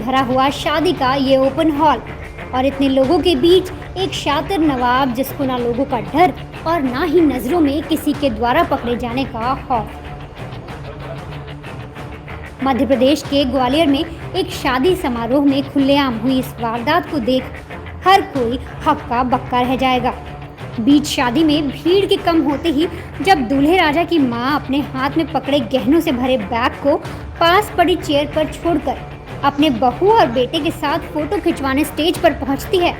भरा हुआ शादी का ये ओपन हॉल और इतने लोगों के बीच एक शातिर नवाब जिसको ना लोगों का डर और ना ही नजरों में किसी के द्वारा पकड़े जाने का खौफ। मध्य प्रदेश के ग्वालियर में एक शादी समारोह में खुलेआम हुई इस वारदात को देख हर कोई हक्का बक्का रह जाएगा। बीच शादी में भीड़ के कम होते ही जब दूल्हे राजा की मां अपने हाथ में पकड़े गहनों से भरे बैग को पास पड़ी चेयर पर छोड़कर अपने बहू और बेटे के साथ फोटो खिंचवाने स्टेज पर पहुंचती है,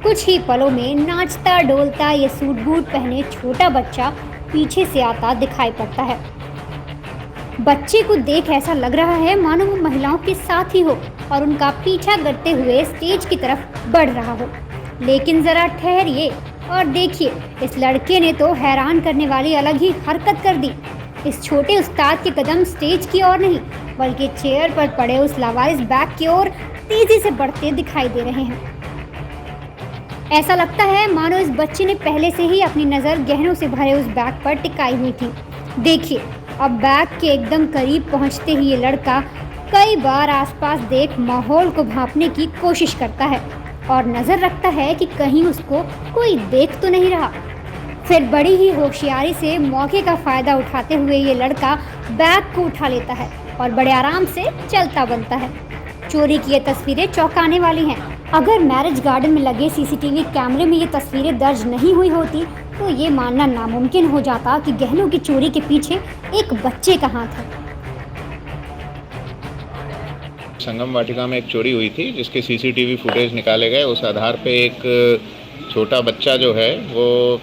कुछ ही पलों में नाचता डोलता ये सूट बूट पहने छोटा बच्चा पीछे से आता दिखाई पड़ता है। बच्चे को देख ऐसा लग रहा है मानो वो महिलाओं के साथ ही हो और उनका पीछा करते हुए स्टेज की तरफ बढ़ रहा हो। लेकिन जरा ठहरिए और देखिए, इस लड़के ने तो हैरान करने वाली अलग ही हरकत कर दी। इस छोटे उस्ताद के कदम स्टेज की ओर नहीं बल्कि चेयर पर पड़े उस लावारिस बैग की ओर तेजी से बढ़ते दिखाई दे रहे हैं। ऐसा लगता है मानो इस बच्चे ने पहले से ही अपनी नज़र गहनों से भरे उस बैग पर टिकाई हुई थी। देखिए, अब बैग के एकदम करीब पहुंचते ही ये लड़का कई बार आसपास देख माहौल को भांपने की कोशिश करता है और नज़र रखता है कि कहीं उसको कोई देख तो नहीं रहा। फिर बड़ी ही होशियारी से मौके का फ़ायदा उठाते हुए ये लड़का बैग को उठा लेता है और बड़े आराम से चलता बनता है। चोरी की ये तस्वीरें चौंकाने वाली हैं। अगर मैरिज गार्डन में लगे सीसीटीवी कैमरे में ये तस्वीरें दर्ज नहीं हुई होती तो ये मानना नामुमकिन हो जाता कि गहनों की चोरी के पीछे एक बच्चे का हाथ है। संगम वाटिका में एक चोरी हुई थी जिसके सीसीटीवी फुटेज निकाले गए। उस आधार पे एक छोटा बच्चा जो है वो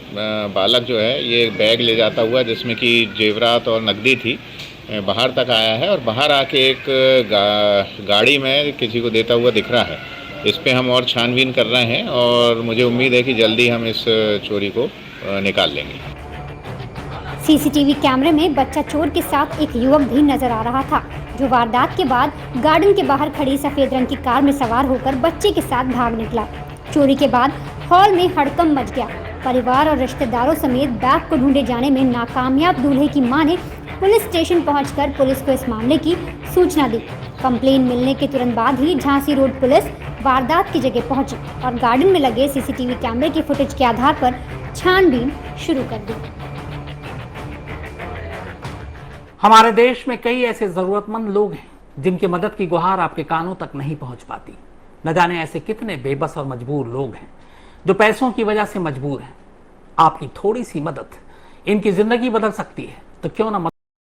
बालक जो है ये बैग ले जाता हुआ जिसमें कि जेवरात और नकदी थी बाहर तक आया है और बाहर आके एक गाड़ी में किसी को देता हुआ दिख रहा है। इस पे हम और छानबीन कर रहे हैं और मुझे उम्मीद है कि जल्दी हम इस चोरी को निकाल लेंगे। सीसीटीवी कैमरे में बच्चा चोर के साथ एक युवक भी नजर आ रहा था जो वारदात के बाद गार्डन के बाहर खड़ी सफेद रंग की कार में सवार होकर बच्चे के साथ भाग निकला। चोरी के बाद हॉल में हड़कंप मच गया। परिवार और रिश्तेदारों समेत बैग को ढूंढे जाने में नाकामयाब दूल्हे की मां ने पुलिस स्टेशन पहुंचकर पुलिस को इस मामले की सूचना दी। कंप्लेन मिलने के तुरंत बाद ही झांसी रोड पुलिस वारदात की जगह पहुंची और गार्डन में लगे सीसीटीवी कैमरे की फुटेज के आधार पर छानबीन शुरू कर दी। हमारे देश में कई ऐसे जरूरतमंद लोग हैं जिनकी मदद की गुहार आपके कानों तक नहीं पहुंच पाती। न जाने ऐसे कितने बेबस और मजबूर लोग हैं जो पैसों की वजह से मजबूर हैं। आपकी थोड़ी सी मदद इनकी जिंदगी बदल सकती है, तो क्यों ना